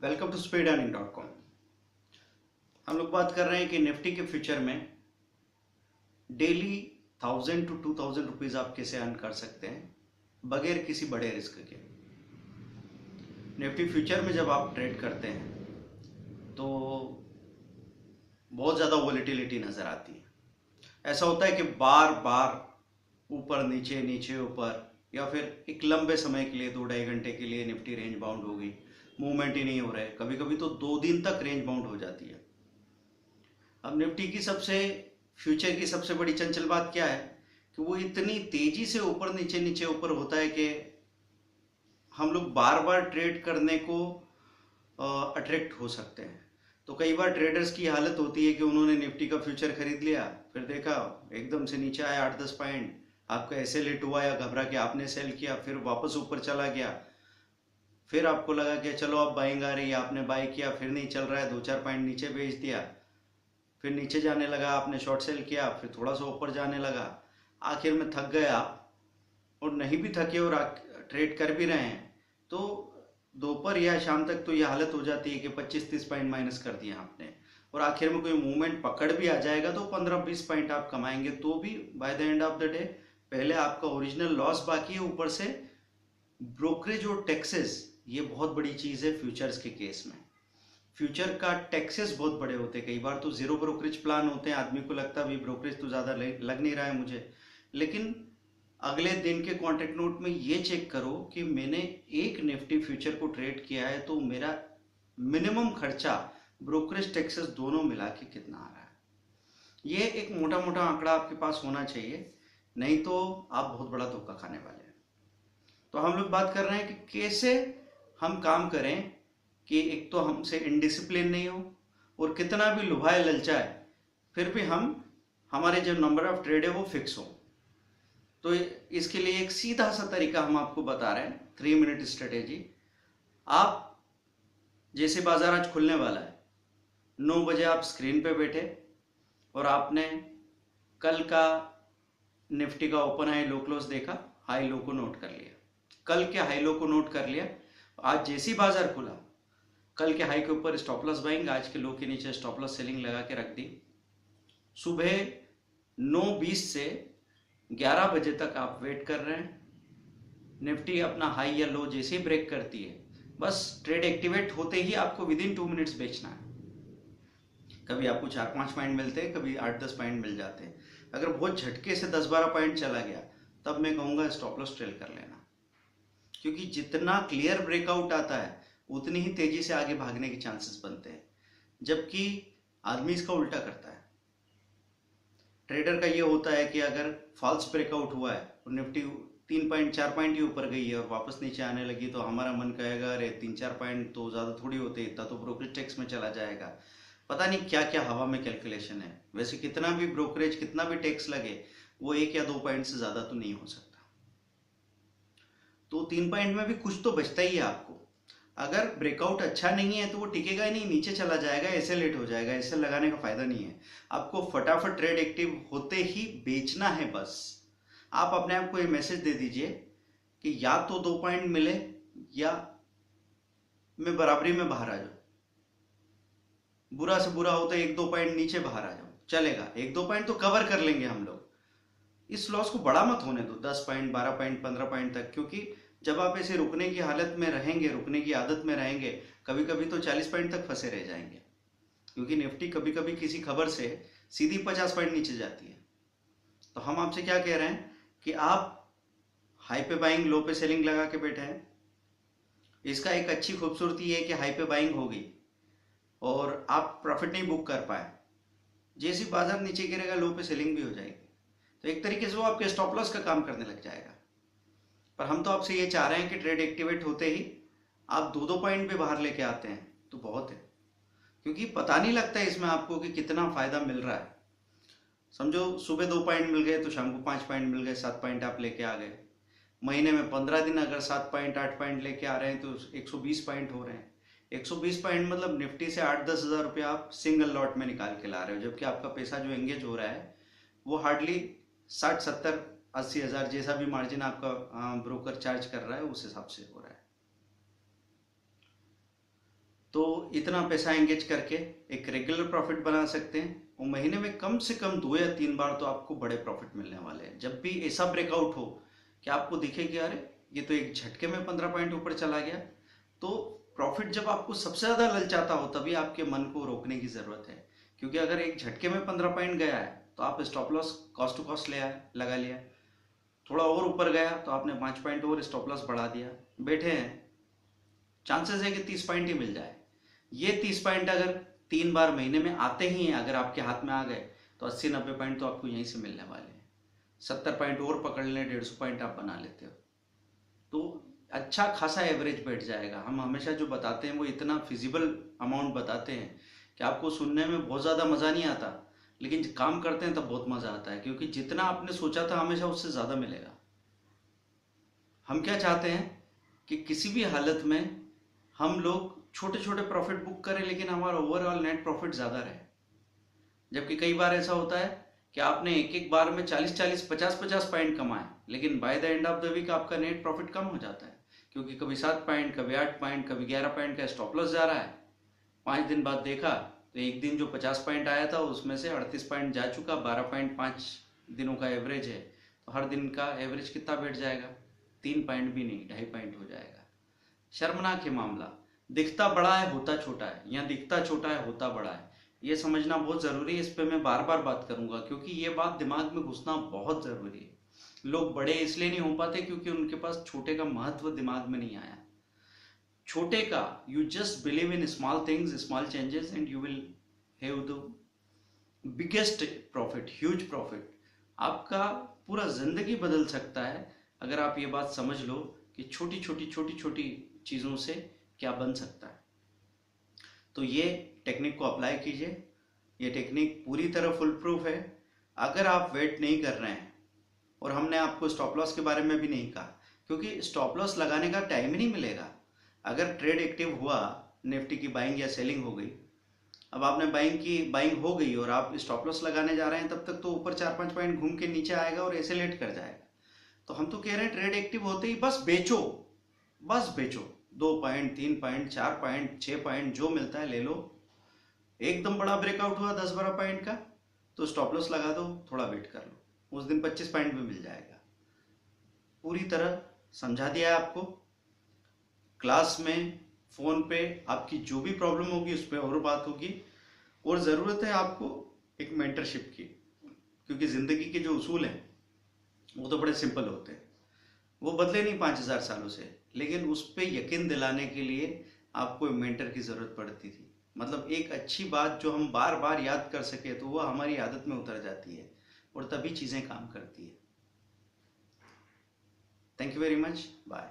Welcome to speedearning.com। हम लोग बात कर रहे हैं कि निफ्टी के फ्यूचर में डेली 1000 to 2000 रुपीज आप कैसे अर्न कर सकते हैं बगैर किसी बड़े रिस्क के। निफ्टी फ्यूचर में जब आप ट्रेड करते हैं तो बहुत ज़्यादा वोलेटिलिटी नज़र आती है। ऐसा होता है कि बार बार ऊपर नीचे नीचे ऊपर, या फिर एक लंबे समय के लिए 2-2.5 घंटे के लिए निफ्टी रेंज बाउंड हो गई, मूवमेंट ही नहीं हो रहा है। कभी कभी तो 2 दिन तक रेंज बाउंड हो जाती है। अब निफ्टी की फ्यूचर की सबसे बड़ी चंचल बात क्या है कि वो इतनी तेजी से ऊपर नीचे नीचे ऊपर होता है कि हम लोग बार बार ट्रेड करने को अट्रैक्ट हो सकते हैं। तो कई बार ट्रेडर्स की हालत होती है कि उन्होंने निफ्टी का फ्यूचर खरीद लिया, फिर देखा एकदम से नीचे आया 8-10 पॉइंट, आपका ऐसे लेट हुआ या घबरा के आपने सेल किया, फिर वापस ऊपर चला गया, फिर आपको लगा कि चलो अब बाइंग आ रही है, आपने बाई किया, फिर नहीं चल रहा है, 2-4 पॉइंट नीचे भेज दिया, फिर नीचे जाने लगा, आपने शॉर्ट सेल किया, फिर थोड़ा सा ऊपर जाने लगा, आखिर में थक गए आप। और नहीं भी थके और ट्रेड कर भी रहे हैं तो दोपहर या शाम तक तो ये हालत हो जाती है कि 25-30 पॉइंट माइनस कर दिया आपने, और आखिर में कोई मूवमेंट पकड़ भी आ जाएगा तो 15-20 पॉइंट आप कमाएंगे, तो भी bye the end of the day पहले आपका ओरिजिनल लॉस बाकी है, ऊपर से ब्रोकरेज और टैक्सेस। ये बहुत बड़ी चीज़ है फ्यूचर्स के केस में। फ्यूचर का टैक्सेस बहुत बड़े होते हैं। कई बार तो जीरो ब्रोकरेज प्लान होते हैं, आदमी को लगता है भाई ब्रोकरेज तो ज़्यादा लग नहीं रहा है मुझे, लेकिन अगले दिन के कॉन्ट्रैक्ट नोट में ये चेक करो कि मैंने एक निफ्टी फ्यूचर को ट्रेड किया है तो मेरा मिनिमम खर्चा ब्रोकरेज टैक्सेस दोनों मिला के कितना आ रहा है। ये एक मोटा मोटा आंकड़ा आपके पास होना चाहिए, नहीं तो आप बहुत बड़ा धोखा खाने वाले हैं। तो हम लोग बात कर रहे हैं कि कैसे हम काम करें कि एक तो हमसे इनडिसिप्लिन नहीं हो, और कितना भी लुभाए ललचाए फिर भी हमारे जो नंबर ऑफ ट्रेड है वो फिक्स हो। तो इसके लिए एक सीधा सा तरीका हम आपको बता रहे हैं, 3 मिनट स्ट्रेटेजी। आप जैसे बाजार आज खुलने वाला है, 9 बजे आप स्क्रीन पे बैठे और आपने कल का निफ्टी का ओपन हाई लो क्लोज देखा, हाई लो को नोट कर लिया, कल के हाई लो को नोट कर लिया। आज जैसी बाजार खुला, कल के हाई के ऊपर स्टॉप लॉस बाइंग, आज के लो के नीचे स्टॉप लॉस सेलिंग लगा के रख दी। सुबह 9:20 से 11 बजे तक आप वेट कर रहे हैं। निफ्टी अपना हाई या लो जैसे ही ब्रेक करती है, बस ट्रेड एक्टिवेट होते ही आपको विदिन 2 मिनट्स बेचना है। कभी आपको 4-5 पॉइंट मिलते हैं, कभी 8-10 पॉइंट मिल जाते हैं। अगर बहुत झटके से 10-12 पॉइंट चला गया, तब मैं कहूँगा स्टॉप लॉस ट्रेल कर लेना, क्योंकि जितना क्लियर ब्रेकआउट आता है उतनी ही तेजी से आगे भागने के चांसेस बनते हैं, जबकि आदमी इसका उल्टा करता है। ट्रेडर का ये होता है कि अगर फॉल्स ब्रेकआउट हुआ है और निफ्टी 3 पॉइंट 4 पॉइंट ही ऊपर गई है और वापस नीचे आने लगी, तो हमारा मन कहेगा अरे 3-4 पॉइंट तो ज़्यादा थोड़ी होते, इतना तो ब्रोकरेज टैक्स में चला जाएगा। पता नहीं क्या क्या हवा में कैलकुलेशन है। वैसे कितना भी ब्रोकरेज कितना भी टैक्स लगे, वो 1 या 2 पॉइंट से ज़्यादा तो नहीं हो सकता। तो 3 पॉइंट में भी कुछ तो बचता ही है आपको। अगर ब्रेकआउट अच्छा नहीं है तो वो टिकेगा ही नहीं, नीचे चला जाएगा, ऐसे लेट हो जाएगा, ऐसे लगाने का फायदा नहीं है। आपको फटाफट ट्रेड एक्टिव होते ही बेचना है बस। आप अपने आप को ये मैसेज दे दीजिए कि या तो 2 पॉइंट मिले या मैं बराबरी में बाहर आ जाऊं, बुरा से बुरा होता है 1-2 पॉइंट नीचे बाहर आ जाऊं, चलेगा, 1-2 पॉइंट तो कवर कर लेंगे हम लोग। इस लॉस को बड़ा मत होने दो, 10 पॉइंट 12 पॉइंट 15 पॉइंट तक, क्योंकि जब आप ऐसे रुकने की हालत में रहेंगे, रुकने की आदत में रहेंगे, कभी कभी तो 40 पॉइंट तक फंसे रह जाएंगे, क्योंकि निफ्टी कभी कभी किसी खबर से सीधी 50 पॉइंट नीचे जाती है। तो हम आपसे क्या कह रहे हैं कि आप हाई पे बाइंग लो पे सेलिंग लगा के बैठे हैं। इसका एक अच्छी खूबसूरती है कि हाई पे बाइंग होगी और आप प्रॉफिट नहीं बुक कर पाए, जैसी बाजार नीचे गिरेगा लो पे सेलिंग भी हो जाएगी, तो एक तरीके से वो आपके स्टॉप लॉस का काम करने लग जाएगा। पर हम तो आपसे ये चाह रहे हैं कि ट्रेड एक्टिवेट होते ही आप 2-2 पॉइंट भी बाहर लेके आते हैं तो बहुत है, क्योंकि पता नहीं लगता है इसमें आपको कि कितना फायदा मिल रहा है। समझो सुबह 2 पॉइंट मिल गए तो शाम को 5 पॉइंट मिल गए, 7 पॉइंट आप लेके आ गए। महीने में 15 दिन अगर 7 पॉइंट 8 पॉइंट लेके आ रहे हैं तो 120 पॉइंट हो रहे हैं। 120 पॉइंट मतलब निफ्टी से 8-10 हज़ार रुपया आप सिंगल लॉट में निकाल के ला रहे हो, जबकि आपका पैसा जो एंगेज हो रहा है वो हार्डली 60-70-80 हज़ार, जैसा भी मार्जिन आपका ब्रोकर चार्ज कर रहा है उस हिसाब से हो रहा है। तो तो इतना पैसा एंगेज करके एक रेगुलर प्रॉफिट बना सकते हैं और महीने में कम से कम 2 या 3 बार तो आपको बड़े प्रॉफिट मिलने वाले हैं। जब भी ऐसा ब्रेकआउट हो कि आपको दिखे कि अरे ये तो एक झटके में 15 पॉइंट ऊपर चला गया, तो प्रॉफिट जब आपको सबसे ज़्यादा ललचाता हो तभी आपके मन को रोकने की ज़रूरत है। क्योंकि अगर एक झटके में 15 पॉइंट गया है तो आप stop loss cost to cost लगा लिया, थोड़ा और ऊपर गया तो आपने 5 पॉइंट और स्टॉप लॉस बढ़ा दिया, बैठे हैं, चांसेस है कि 30 पॉइंट ही मिल जाए। ये 30 पॉइंट अगर 3 बार महीने में आते ही हैं, अगर आपके हाथ में आ गए तो 80-90 पॉइंट तो आपको यहीं से मिलने वाले हैं। 70 पॉइंट और पकड़ लें, 150 पॉइंट आप बना लेते हो तो अच्छा खासा एवरेज बैठ जाएगा। हम हमेशा जो बताते हैं वो इतना फिजिबल अमाउंट बताते हैं कि आपको सुनने में बहुत ज़्यादा मज़ा नहीं आता, लेकिन जब काम करते हैं तब बहुत मज़ा आता है, क्योंकि जितना आपने सोचा था हमेशा उससे ज़्यादा मिलेगा। हम क्या चाहते हैं कि किसी भी हालत में हम लोग छोटे छोटे प्रॉफिट बुक करें लेकिन हमारा ओवरऑल नेट प्रॉफिट ज़्यादा रहे। जबकि कई बार ऐसा होता है कि आपने एक एक बार में 40-40, 50-50 पॉइंट कमाए, लेकिन by the end of the week आपका नेट प्रॉफिट कम हो जाता है, क्योंकि कभी 7 पॉइंट, कभी 8 पॉइंट, कभी 11 पॉइंट का स्टॉप लॉस जा रहा है। 5 दिन बाद देखा तो एक दिन जो 50 पॉइंट आया था उसमें से 38 पॉइंट जा चुका। 12 पॉइंट 5 दिनों का एवरेज है, तो हर दिन का एवरेज कितना बैठ जाएगा? 3 पॉइंट भी नहीं, 2.5 पॉइंट हो जाएगा। शर्मनाक है मामला। दिखता बड़ा है होता छोटा है, या दिखता छोटा है होता बड़ा है, ये समझना बहुत ज़रूरी है। इस पर मैं बार बार बात करूंगा क्योंकि ये बात दिमाग में घुसना बहुत ज़रूरी है। लोग बड़े इसलिए नहीं हो पाते क्योंकि उनके पास छोटे का महत्व दिमाग में नहीं आया। छोटे का, you just believe in small things, small changes and you will have the biggest profit, huge profit. आपका पूरा जिंदगी बदल सकता है अगर आप ये बात समझ लो कि छोटी छोटी चीज़ों से क्या बन सकता है। तो ये टेक्निक को अप्लाई कीजिए। ये टेक्निक पूरी तरह फुल प्रूफ है। अगर आप वेट नहीं कर रहे हैं, और हमने आपको स्टॉप लॉस के बारे में भी नहीं कहा क्योंकि स्टॉप लॉस लगाने का टाइम ही नहीं मिलेगा। अगर ट्रेड एक्टिव हुआ, निफ्टी की बाइंग या सेलिंग हो गई, अब आपने बाइंग हो गई और आप स्टॉप लॉस लगाने जा रहे हैं, तब तक तो ऊपर 4-5 पॉइंट घूम के नीचे आएगा और एसेलेट कर जाएगा। तो हम तो कह रहे हैं ट्रेड एक्टिव होते ही बस बेचो, बस बेचो। 2 पॉइंट, 3 पॉइंट, 4 पॉइंट, 6 पॉइंट जो मिलता है ले लो। एकदम बड़ा ब्रेकआउट हुआ 10-12 पॉइंट का तो स्टॉप लॉस लगा दो, थोड़ा वेट कर लो, उस दिन 25 पॉइंट भी मिल जाएगा। पूरी तरह समझा दिया है आपको। क्लास में, फोन पे आपकी जो भी प्रॉब्लम होगी उस पर और बात होगी। और ज़रूरत है आपको एक मेंटरशिप की, क्योंकि ज़िंदगी के जो उसूल हैं वो तो बड़े सिंपल होते हैं, वो बदले नहीं 5000 सालों से, लेकिन उस पर यकीन दिलाने के लिए आपको मेंटर की ज़रूरत पड़ती थी। मतलब एक अच्छी बात जो हम बार बार याद कर सके तो वो हमारी आदत में उतर जाती है और तभी चीज़ें काम करती है। Thank you very much, bye.